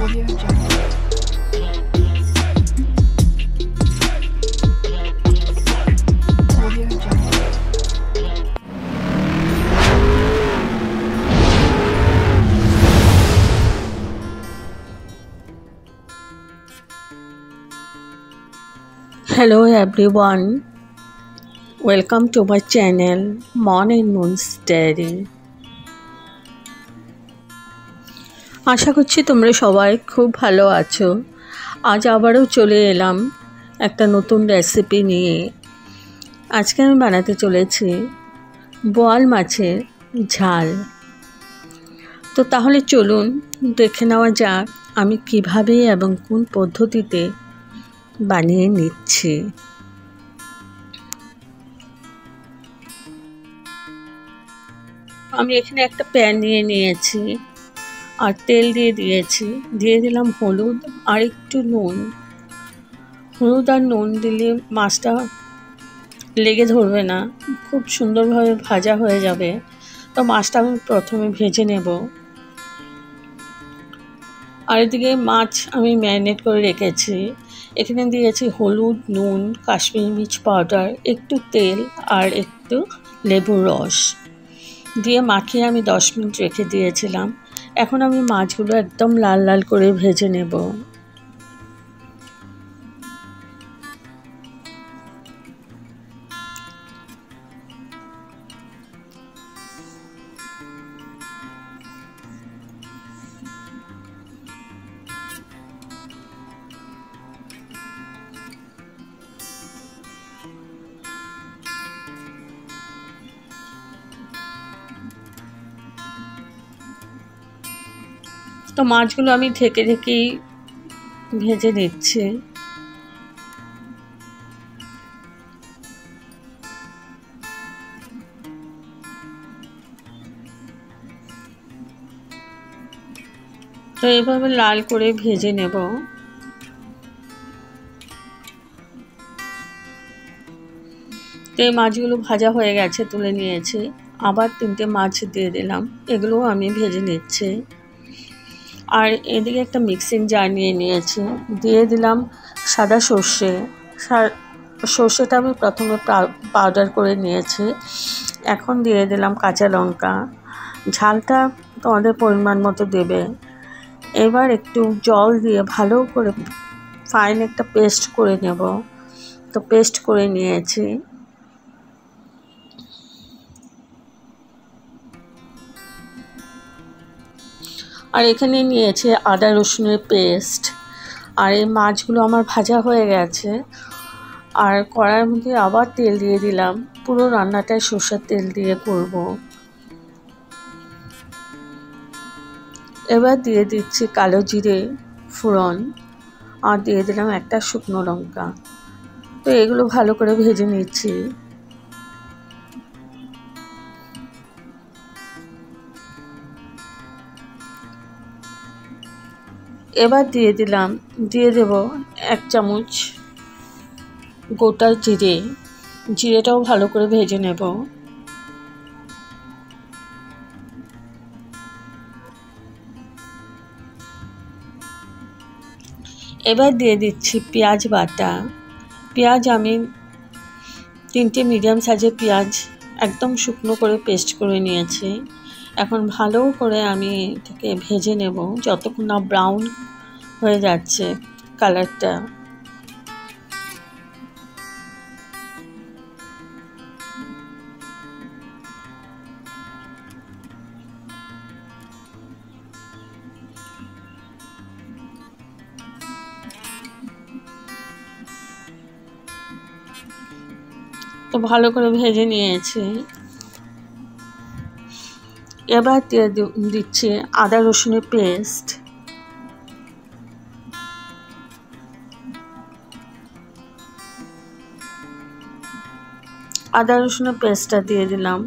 Audio Jungle. Audio Jungle. Hello everyone, welcome to my channel Morning Moon's Diary. আশা করছি তোমরা সবাই খুব ভালো আছো। আজ আবারও চলে এলাম একটা নতুন রেসিপি নিয়ে। আজকে আমি বানাতে চলেছি বোয়াল মাছের ঝাল। তো তাহলে চলুন দেখে নেওয়া যাক আমি কিভাবে এবং কোন পদ্ধতিতে বানিয়ে নিচ্ছি। আমি এখানে একটা প্যান নিয়েছি আর তেল দিয়ে দিলাম হলুদ আর একটু নুন। হলুদ আর নুন দিলে মাছটা লেগে ধরবে না, খুব সুন্দরভাবে ভাজা হয়ে যাবে। তো মাছটা আমি প্রথমে ভেজে নেব। আর এদিকে মাছ আমি ম্যারিনেট করে রেখেছি। এখানে দিয়েছি হলুদ, নুন, কাশ্মীরি মির্চ পাউডার, একটু তেল আর একটু লেবুর রস দিয়ে মাখিয়ে আমি 10 মিনিট রেখে দিয়েছিলাম। এখন আমি মাছগুলো একদম লাল লাল করে ভেজে নেব। তো মাছগুলো আমি ঢেকেই ভেজে নিচ্ছি। তো এভাবে লাল করে ভেজে নেব। তো এই মাছগুলো ভাজা হয়ে গেছে, তুলে নিয়েছি। আবার 3টে মাছ দিয়ে দিলাম, এগুলোও আমি ভেজে নিচ্ছি। আর এদিকে একটা মিক্সিং জার নিয়েছি, দিয়ে দিলাম সাদা সর্ষে। সর্ষেটা আমি প্রথমে পাউডার করে নিয়েছি। এখন দিয়ে দিলাম কাঁচা লঙ্কা। ঝালটা তোমাদের পরিমাণ মতো দেবে। এবার একটু জল দিয়ে ভালো করে ফাইন একটা পেস্ট করে নেব। তো পেস্ট করে নিয়েছি। আর এখানে নিয়েছে আদা রসুনের পেস্ট। আর এই মাছগুলো আমার ভাজা হয়ে গেছে। আর কড়াইয়ের মধ্যে আবার তেল দিয়ে দিলাম। পুরো রান্নাটায় সরষের তেল দিয়ে করব। এবার দিয়ে দিচ্ছি কালো জিরে ফোড়ন আর দিয়ে দিলাম একটা শুকনো লঙ্কা। তো এগুলো ভালো করে ভেজে নিচ্ছি। এবার দিয়ে দেব 1 চামচ গোটা জিরে। জিরেটাও ভালো করে ভেজে নেব। এবার দিয়ে দিচ্ছি পেঁয়াজ বাটা। পেঁয়াজ আমি 3টে মিডিয়াম সাইজের পেঁয়াজ একদম শুকনো করে পেস্ট করে নিয়েছি। এখন ভালো করে আমি এটাকে ভেজে নেব যতক্ষণ না ব্রাউন হয়ে যাচ্ছে কালারটা। তো ভালো করে ভেজে নিয়েছি। এবার দিয়ে দিচ্ছি আদা রসুনের পেস্ট। আদা রসুনের পেস্টটা দিয়ে দিলাম।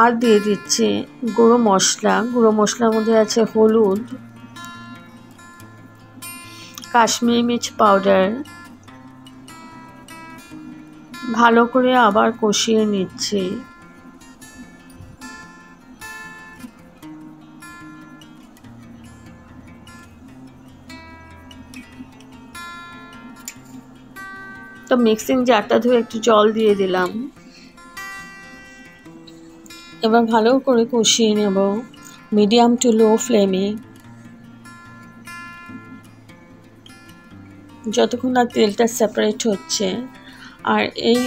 আর দিয়ে দিচ্ছি গুঁড়ো মশলা। গুঁড়ো মশলার মধ্যে আছে হলুদ, কাশ্মীরি মির্চ পাউডার, ভালো করে আবার কষিয়ে নিচ্ছি। তো মিক্সিং জারটা ধুয়ে একটু জল দিয়ে দিলাম। এবার ভালো করে কষিয়ে নেব মিডিয়াম টু লো ফ্লেমে, যতক্ষণ না তেলটা সেপারেট হচ্ছে। আর এই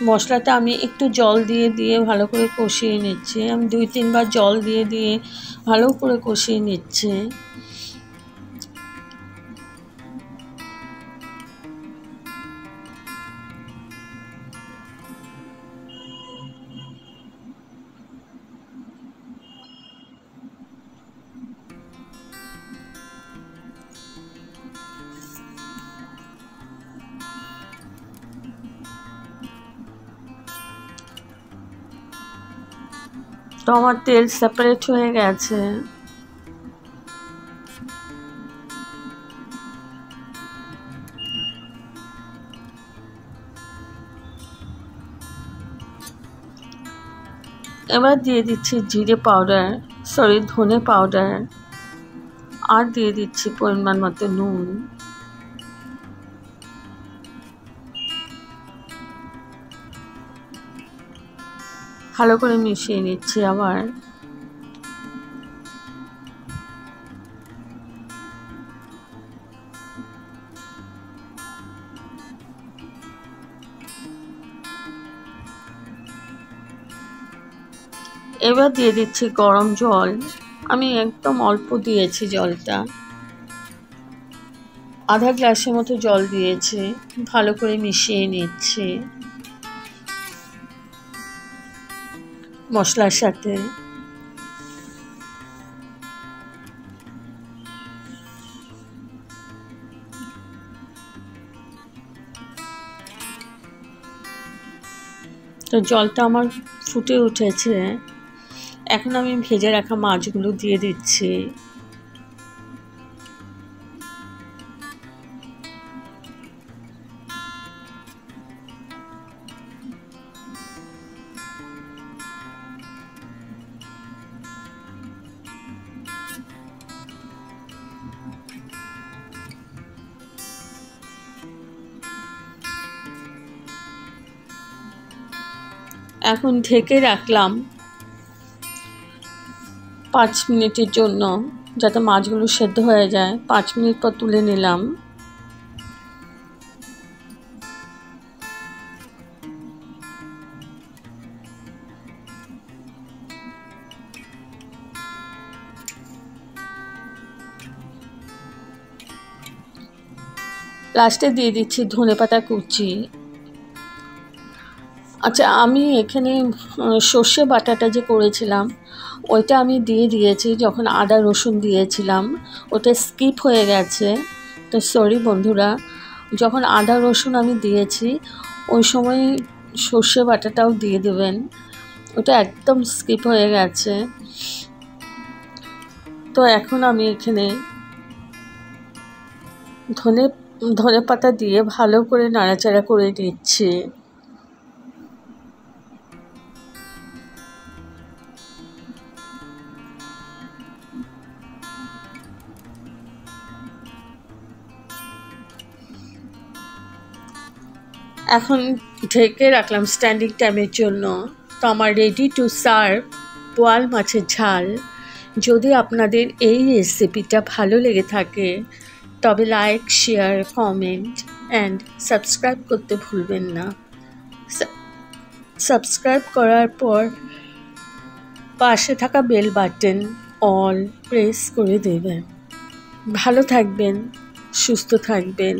মশলাটা আমি একটু জল দিয়ে দিয়ে ভালো করে কষিয়ে নিচ্ছি। আমি 2-3 বার জল দিয়ে দিয়ে ভালো করে কষিয়ে নিচ্ছি। তো আমার তেল সেপারেট হয়ে গেছে। এবার দিয়ে দিচ্ছি জিরে পাউডার, ধনে পাউডার, আর দিয়ে দিচ্ছি পরিমাণ মতো নুন। ভালো করে মিশিয়ে নিচ্ছি আবার। এবার দিয়ে দিচ্ছি গরম জল। আমি একদম অল্প দিয়েছি জলটা, আধা গ্লাসের মতো জল দিয়েছি। ভালো করে মিশিয়ে নিচ্ছি মশলার সাথে। তো জলটা আমার ফুটে উঠেছে। এখন আমি ভেজে রাখা মাছগুলো দিয়ে দিচ্ছি। এখন ঢেকে রাখলাম 5 মিনিটের জন্য, যাতে মাছগুলো সেদ্ধ হয়ে যায়। 5 মিনিট পর তুলে নিলাম। লাস্টে দিয়ে দিচ্ছি ধনেপাতা কুচি। আচ্ছা, আমি এখানে সর্ষে বাটাটা যে করেছিলাম ওইটা আমি দিয়ে দিয়েছি যখন আদা রসুন দিয়েছিলাম, ওটা স্কিপ হয়ে গেছে। তো সরি বন্ধুরা, যখন আদা রসুন আমি দিয়েছি ওই সময় সর্ষে বাটাটাও দিয়ে দেবেন, ওটা একদম স্কিপ হয়ে গেছে। তো এখন আমি এখানে ধনে পাতা দিয়ে ভালো করে নাড়াচাড়া করে দিচ্ছি। এখন ঢেকে রাখলাম স্ট্যান্ডিং টাইমের জন্য। তো আমার রেডি টু সার্ভ বোয়াল মাছের ঝাল। যদি আপনাদের এই রেসিপিটা ভালো লেগে থাকে তবে like, share, comment and subscribe করতে ভুলবেন না। সাবস্ক্রাইব করার পর পাশে থাকা বেল বাটন অল প্রেস করে দেবেন। ভালো থাকবেন, সুস্থ থাকবেন।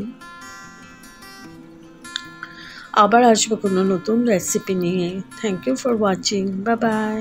আবার আসবো কোনো নতুন রেসিপি নিয়ে। Thank you for watching. Bye by.